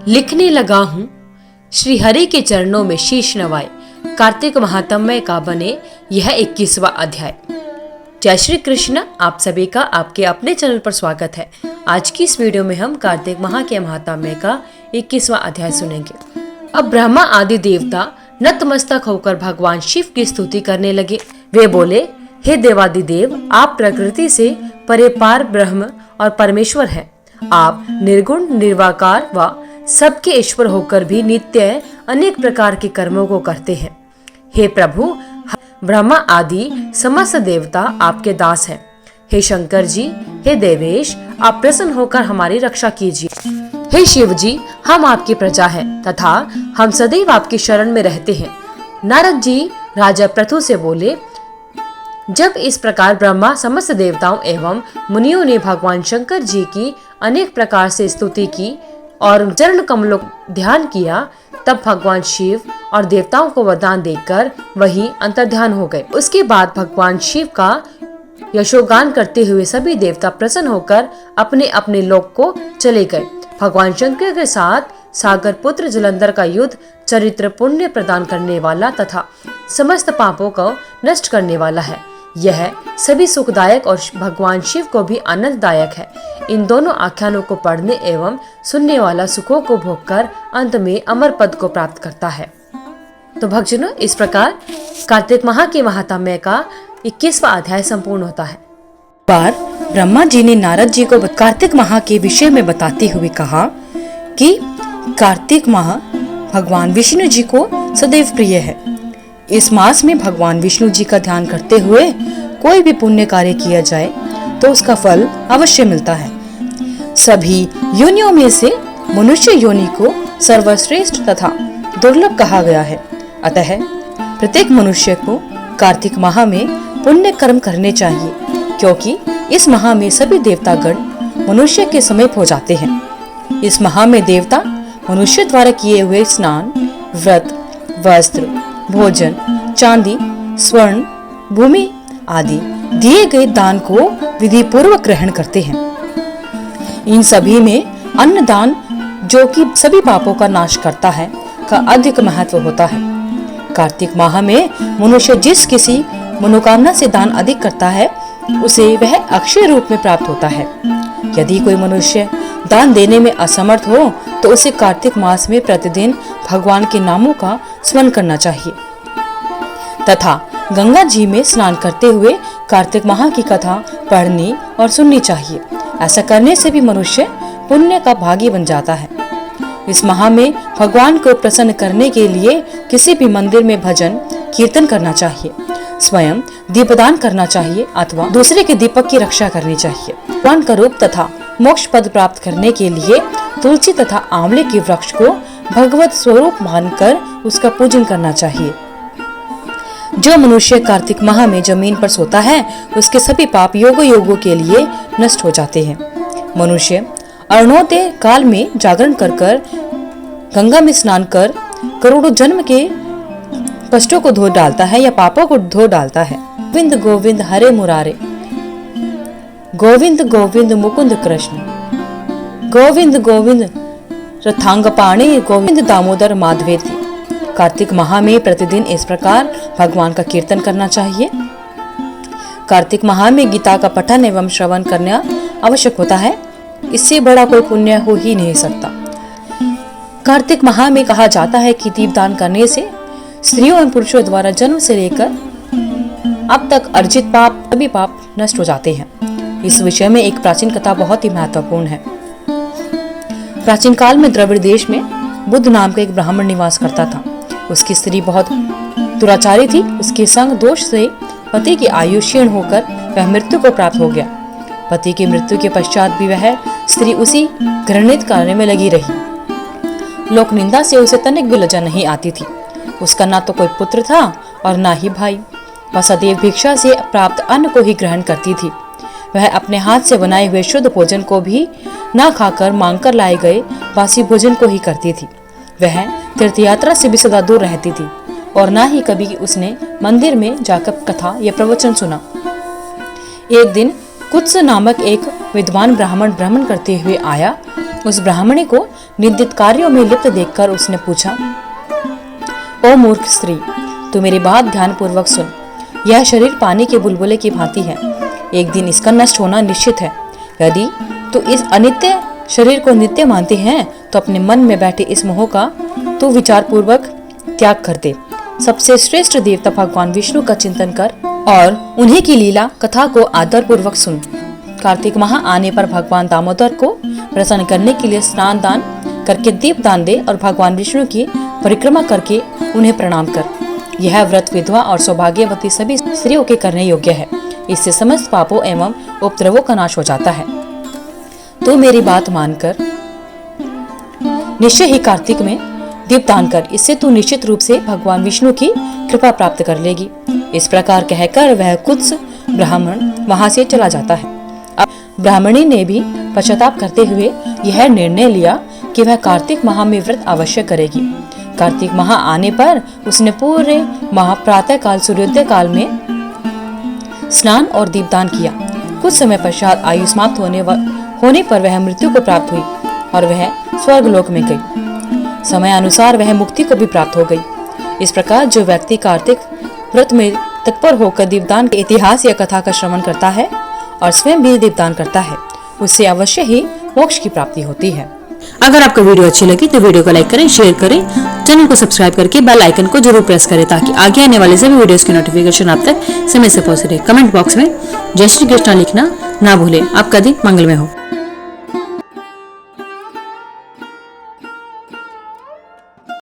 लिखने लगा हूँ श्री हरि के चरणों में शीश नवाए, कार्तिक महात्म्य का बने यह 21वां अध्याय। जय श्री कृष्ण। आप सभी का आपके अपने चैनल पर स्वागत है। आज की इस वीडियो में हम कार्तिक माह के महात्म्य का 21वां अध्याय सुनेंगे। अब ब्रह्मा आदि देवता नतमस्तक होकर भगवान शिव की स्तुति करने लगे। वे बोले, हे देवादिदेव, आप प्रकृति से परे पार ब्रह्म और परमेश्वर हैं। आप निर्गुण निर्वाकार व सबके ईश्वर होकर भी नित्य अनेक प्रकार के कर्मों को करते हैं। हे प्रभु, ब्रह्मा आदि समस्त देवता आपके दास हैं। हे शंकर जी, हे देवेश, आप प्रसन्न होकर हमारी रक्षा कीजिए। हे शिव जी, हम आपकी प्रजा हैं तथा हम सदैव आपकी शरण में रहते हैं। नारद जी राजा पृथु से बोले, जब इस प्रकार ब्रह्मा समस्त देवताओं एवं मुनियों ने भगवान शंकर जी की अनेक प्रकार से स्तुति की और चरण कमलों ध्यान किया, तब भगवान शिव और देवताओं को वरदान देकर वही अंतर्ध्यान हो गए। उसके बाद भगवान शिव का यशोगान करते हुए सभी देवता प्रसन्न होकर अपने अपने लोक को चले गए। भगवान शंकर के साथ सागर पुत्र जलंधर का युद्ध चरित्र पुण्य प्रदान करने वाला तथा समस्त पापों को नष्ट करने वाला है। यह सभी सुखदायक और भगवान शिव को भी आनंददायक है। इन दोनों आख्यानों को पढ़ने एवं सुनने वाला सुखों को भोगकर अंत में अमर पद को प्राप्त करता है। तो भक्तजनों, इस प्रकार कार्तिक माह के महात्म्य का 21वां अध्याय संपूर्ण होता है। बार ब्रह्मा जी ने नारद जी को कार्तिक माह के विषय में बताते हुए कहा कि कार्तिक माह भगवान विष्णु जी को सदैव प्रिय है। इस मास में भगवान विष्णु जी का ध्यान करते हुए कोई भी पुण्य कार्य किया जाए तो उसका फल अवश्य मिलता है। सभी योनियों में से मनुष्य योनि को सर्वश्रेष्ठ तथा दुर्लभ कहा गया है। अतः प्रत्येक मनुष्य को कार्तिक माह में पुण्य कर्म करने चाहिए, क्योंकि इस माह में सभी देवतागण मनुष्य के समीप हो जाते हैं। इस माह में देवता मनुष्य द्वारा किए हुए स्नान, व्रत, वस्त्र, भोजन, चांदी, स्वर्ण, भूमि आदि दिए गए दान को विधि पूर्वक ग्रहण करते हैं। इन सभी में अन्न दान, जो कि सभी पापों का नाश करता है, का अधिक महत्व होता है। कार्तिक माह में मनुष्य जिस किसी मनोकामना से दान अधिक करता है, उसे वह अक्षय रूप में प्राप्त होता है। यदि कोई मनुष्य दान देने में असमर्थ हो तो उसे कार्तिक मास में प्रतिदिन भगवान के नामों का स्मरण करना चाहिए तथा गंगा जी में स्नान करते हुए कार्तिक माह की कथा पढ़नी और सुननी चाहिए। ऐसा करने से भी मनुष्य पुण्य का भागी बन जाता है। इस माह में भगवान को प्रसन्न करने के लिए किसी भी मंदिर में भजन कीर्तन करना चाहिए, स्वयं दीपदान करना चाहिए अथवा दूसरे के दीपक की रक्षा करनी चाहिए। भगवान का रूप तथा मोक्ष पद प्राप्त करने के लिए तुलसी तथा आंवले के वृक्ष को भगवत स्वरूप मानकर उसका पूजन करना चाहिए। जो मनुष्य कार्तिक माह में जमीन पर सोता है, उसके सभी पाप योगों के लिए नष्ट हो जाते हैं। मनुष्य अरुणोदय काल में जागरण कर गंगा में स्नान कर करोड़ों जन्म के कष्टों को धो डालता है या पापों को धो डालता है। गोविंद गोविंद हरे मुरारे, गोविंद गोविंद मुकुंद कृष्ण, गोविंद गोविंद रथांगपाणे, गोविंद दामोदर माधवेति। कार्तिक माह में प्रतिदिन इस प्रकार भगवान का कीर्तन करना चाहिए। कार्तिक माह में गीता का पठन एवं श्रवण करना आवश्यक होता है। इससे बड़ा कोई पुण्य हो ही नहीं सकता। कार्तिक माह में कहा जाता है कि दीपदान करने से स्त्रियों एवं पुरुषों द्वारा जन्म से लेकर अब तक अर्जित पाप, सभी पाप नष्ट हो जाते हैं। इस विषय में एक प्राचीन कथा बहुत ही महत्वपूर्ण है। प्राचीन काल में द्रविड़ देश में बुद्ध नाम का एक ब्राह्मण निवास करता था। उसकी स्त्री बहुत दुराचारी थी। उसके संग दोष से पति की आयु क्षीण होकर वह मृत्यु को प्राप्त हो गया। पति की मृत्यु के पश्चात भी वह स्त्री उसी घृणित कार्य में लगी रही। लोक निंदा से उसे तनिक भी लज्जा नहीं आती थी। उसका ना तो कोई पुत्र था और ना ही भाई। वह सदैव भिक्षा से प्राप्त अन्न को ही ग्रहण करती थी। वह अपने हाथ से बनाए हुए शुद्ध भोजन को भी ना खाकर मांगकर लाए गए बासी भोजन को ही करती थी। वह तीर्थ यात्रा से भी सदा दूर रहती थी और ना ही कभी उसने मंदिर में जाकर कथा या प्रवचन सुना। एक दिन कुत्स नामक एक विद्वान ब्राह्मण भ्रमण करते हुए आया उस ब्राह्मणी को निंदित कार्यों में लिप्त देखकर उसने पूछा, ओ मूर्ख स्त्री, तू मेरी बात ध्यान पूर्वक सुन। यह शरीर पानी के बुलबुले की भांति है, एक दिन इसका नष्ट होना निश्चित है। यदि तू इस अनित्य शरीर को नित्य मानती है तो अपने मन में बैठे इस मोह का तू विचार पूर्वक त्याग कर दे। सबसे श्रेष्ठ देवता भगवान विष्णु का चिंतन कर और उन्हीं की लीला कथा को आदर पूर्वक सुन। कार्तिक माह आने पर भगवान दामोदर को प्रसन्न करने के लिए स्नान दान करके दीप दान दे और भगवान विष्णु की परिक्रमा करके उन्हें प्रणाम कर। यह व्रत विधवा और सौभाग्यवती सभी स्त्रियों के करने योग्य है। इससे समस्त पापों एवं उपद्रवों का नाश हो जाता है। तो मेरी बात मानकर निश्चय ही कार्तिक में दीपदान कर, इससे तू निश्चित रूप से भगवान विष्णु की कृपा प्राप्त कर लेगी। इस प्रकार कहकर वह कुत्स ब्राह्मण वहां से चला जाता है। अब ब्राह्मणी ने भी पश्चाताप करते हुए यह निर्णय लिया कि वह कार्तिक माह में व्रत अवश्य करेगी। कार्तिक माह आने पर उसने पूरे माह प्रातः काल सूर्योदय काल में स्नान और दीपदान किया। कुछ समय पश्चात आयु समाप्त होने पर वह मृत्यु को प्राप्त हुई और वह स्वर्गलोक में गई। समय अनुसार वह मुक्ति को भी प्राप्त हो गई। इस प्रकार जो व्यक्ति कार्तिक व्रत में तत्पर होकर दीपदान के इतिहास या कथा का श्रवण करता है और स्वयं भी दीपदान करता है, उससे अवश्य ही मोक्ष की प्राप्ति होती है। अगर आपको वीडियो अच्छी लगी तो वीडियो को लाइक करें, शेयर करें, चैनल को सब्सक्राइब करके बेल आइकन को जरूर प्रेस करें ताकि आगे आने वाले सभी वीडियोस की नोटिफिकेशन आप तक समय से पहुंच रहे। कमेंट बॉक्स में जय श्री कृष्णा लिखना ना भूलें। आपका दिन मंगलमय हो।